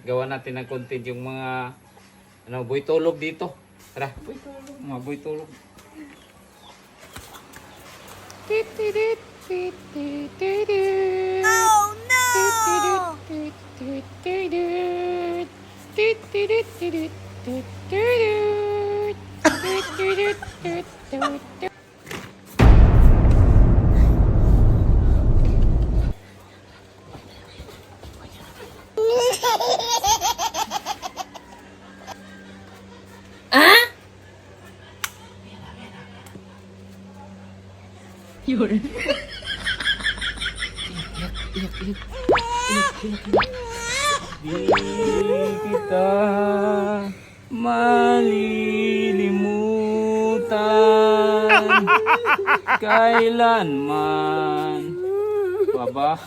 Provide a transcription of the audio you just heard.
Gawa natin ng content yung mga boy tulog dito. Tara, boy tulog, mga boy tulog. Oh no! Yun. Di kita malilimutan kailanman. Baba.